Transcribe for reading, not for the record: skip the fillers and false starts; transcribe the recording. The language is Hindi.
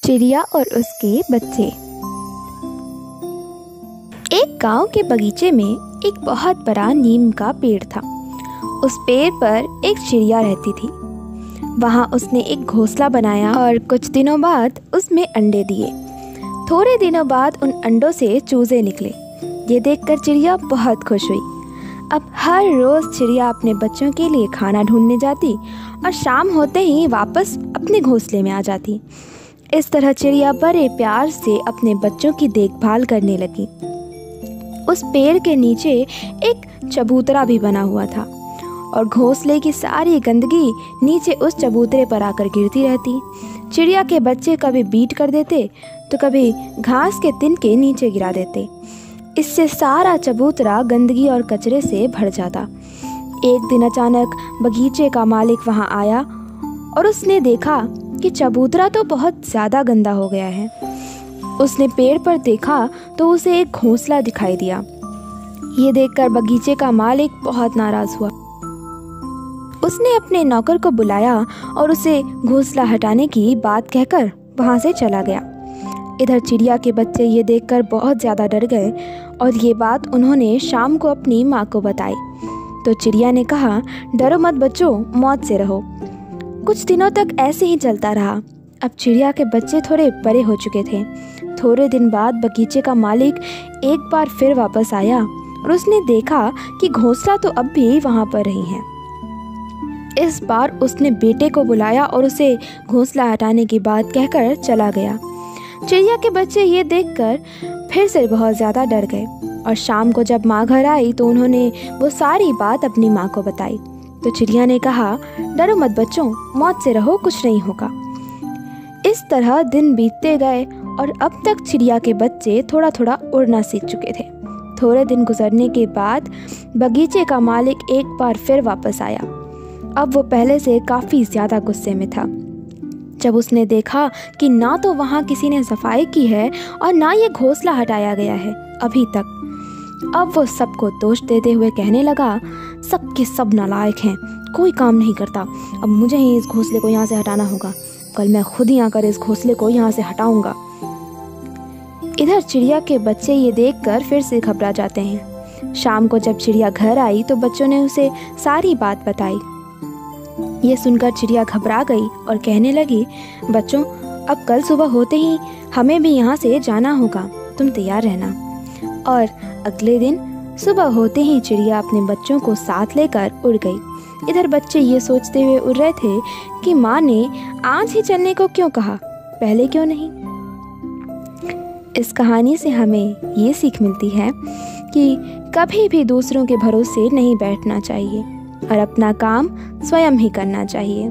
चिड़िया और उसके बच्चे। एक गांव के बगीचे में एक बहुत बड़ा नीम का पेड़ था। उस पेड़ पर एक चिड़िया रहती थी। वहां उसने एक घोंसला बनाया और कुछ दिनों बाद उसमें अंडे दिए। थोड़े दिनों बाद उन अंडों से चूजे निकले। ये देखकर चिड़िया बहुत खुश हुई। अब हर रोज़ चिड़िया अपने बच्चों के लिए खाना ढूंढने जाती और शाम होते ही वापस अपने घोंसले में आ जाती। इस तरह चिड़िया बड़े प्यार से अपने बच्चों की देखभाल करने लगी। उस पेड़ के नीचे एक चबूतरा भी बना हुआ था और घोंसले की सारी गंदगी नीचे उस चबूतरे पर आकर गिरती रहती। चिड़िया के बच्चे कभी बीट कर देते तो कभी घास के तिनके नीचे गिरा देते। इससे सारा चबूतरा गंदगी और कचरे से भर जाता। एक दिन अचानक बगीचे का मालिक वहां आया और उसने देखा कि चबूतरा तो बहुत ज़्यादा गंदा हो गया है। उसने पेड़ पर देखा तो उसे एक घोंसला दिखाई दिया। ये देखकर बगीचे का मालिक बहुत नाराज़ हुआ। उसने अपने नौकर को बुलाया और उसे घोंसला हटाने की बात कहकर वहाँ से चला गया। इधर चिड़िया के बच्चे ये देखकर बहुत ज़्यादा डर गए और ये बात उन्होंने शाम को अपनी माँ को बताई। तो चिड़िया ने कहा, डरो मत बच्चों, मौत से रहो। कुछ दिनों तक ऐसे ही चलता रहा। अब चिड़िया के बच्चे थोड़े बड़े हो चुके थे। थोड़े दिन बाद बगीचे का मालिक एक बार फिर वापस आया और उसने देखा कि घोंसला तो अब भी वहाँ पर ही है। इस बार उसने बेटे को बुलाया और उसे घोंसला हटाने की बात कहकर चला गया। चिड़िया के बच्चे ये देखकर फिर से बहुत ज़्यादा डर गए और शाम को जब माँ घर आई तो उन्होंने वो सारी बात अपनी माँ को बताई। तो चिड़िया ने कहा, डरो मत बच्चों, मौत से रहो, कुछ नहीं होगा। इस तरह दिन बीतते गए और अब तक चिड़िया के बच्चे थोड़ा थोड़ा उड़ना सीख चुके थे। थोड़े दिन गुजरने के बाद बगीचे का मालिक एक बार फिर वापस आया। अब वो पहले से काफ़ी ज़्यादा गुस्से में था। जब उसने देखा कि ना तो वहाँ किसी ने सफाई की है और ना ये घोंसला हटाया गया है अभी तक, अब वो सबको दोष देते हुए कहने लगा, सब के सब नालायक हैं, कोई काम नहीं करता। अब मुझे ही इस घोंसले को यहाँ से हटाना होगा। कल मैं खुद ही आकर इस घोंसले को यहाँ से हटाऊंगा। इधर चिड़िया के बच्चे ये देखकर फिर से घबरा जाते हैं। शाम को जब चिड़िया घर आई तो बच्चों ने उसे सारी बात बताई। ये सुनकर चिड़िया घबरा गई और कहने लगी, बच्चों, अब कल सुबह होते ही हमें भी यहाँ से जाना होगा, तुम तैयार रहना। और अगले दिन सुबह होते ही चिड़िया अपने बच्चों को साथ लेकर उड़ गई। इधर बच्चे ये सोचते हुए उड़ रहे थे कि माँ ने आज ही चलने को क्यों कहा, पहले क्यों नहीं। इस कहानी से हमें ये सीख मिलती है कि कभी भी दूसरों के भरोसे नहीं बैठना चाहिए और अपना काम स्वयं ही करना चाहिए।